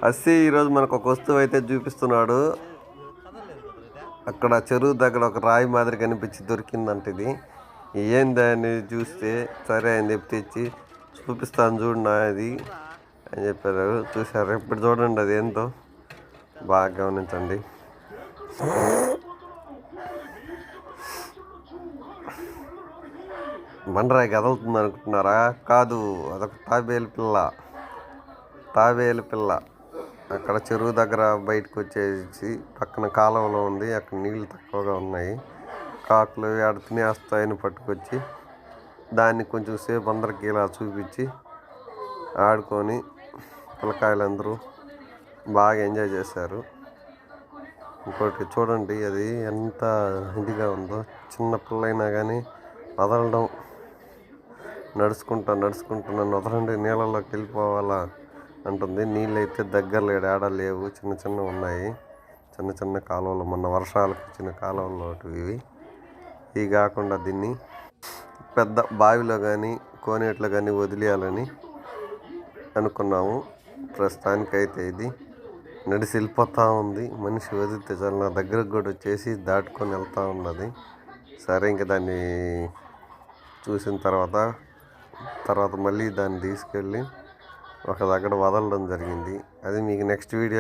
అస్సి ఈరోజు మనకు ఒక వస్తువు అయితే చూపిస్తున్నాడు. అక్కడ చెరువు దగ్గర ఒక రాయి మాదిరి కనిపించి దొరికిందంట. ఇది ఏందని చూస్తే సరే అని చెప్పి తెచ్చి చూపిస్తాను చూడండి అది అని చెప్పారు. చూసారు ఇప్పుడు చూడండి అది ఏంటో బాగా గమనించండి. బండరాయి కదులుతుంది అనుకుంటున్నారా? కాదు, అదొక తాబేలు పిల్ల. అక్కడ చెరువు దగ్గర బయటకు వచ్చేసి పక్కన కాలంలో ఉంది. అక్కడ నీళ్ళు తక్కువగా ఉన్నాయి. కాకులు ఆడ తినేస్తాయని పట్టుకొచ్చి దాన్ని కొంచెం సేపు అందరికి ఇలా చూపించి ఆడుకొని పిల్లకాయలందరూ బాగా ఎంజాయ్ చేశారు. ఇంకోటి చూడండి, అది ఎంత ఇదిగా ఉందో. చిన్న పిల్లైనా కానీ వదలడం, నడుచుకుంటూ నన్ను వదలండి, నీళ్ళలోకి వెళ్ళిపోవాలా అంటుంది. నీళ్ళు అయితే దగ్గరలో ఏడ లేవు, చిన్న ఉన్నాయి. చిన్న కాలువలు, మొన్న వర్షాలకు వచ్చిన కాలువలు ఇవి కాకుండా దీన్ని పెద్ద బావిలో కానీ కోనేట్లో కానీ వదిలేయాలని అనుకున్నాము. ప్రస్తుతానికైతే ఇది నడిచి వెళ్ళిపోతూ ఉంది. మనిషి వదిలితే చాలా నా దగ్గరకు కూడా వచ్చేసి దాటుకొని వెళ్తూ ఉన్నది. సరే, ఇంకా దాన్ని చూసిన తర్వాత మళ్ళీ దాన్ని తీసుకెళ్ళి ఒక దగ్గర వదలడం జరిగింది. అది మీకు నెక్స్ట్ వీడియో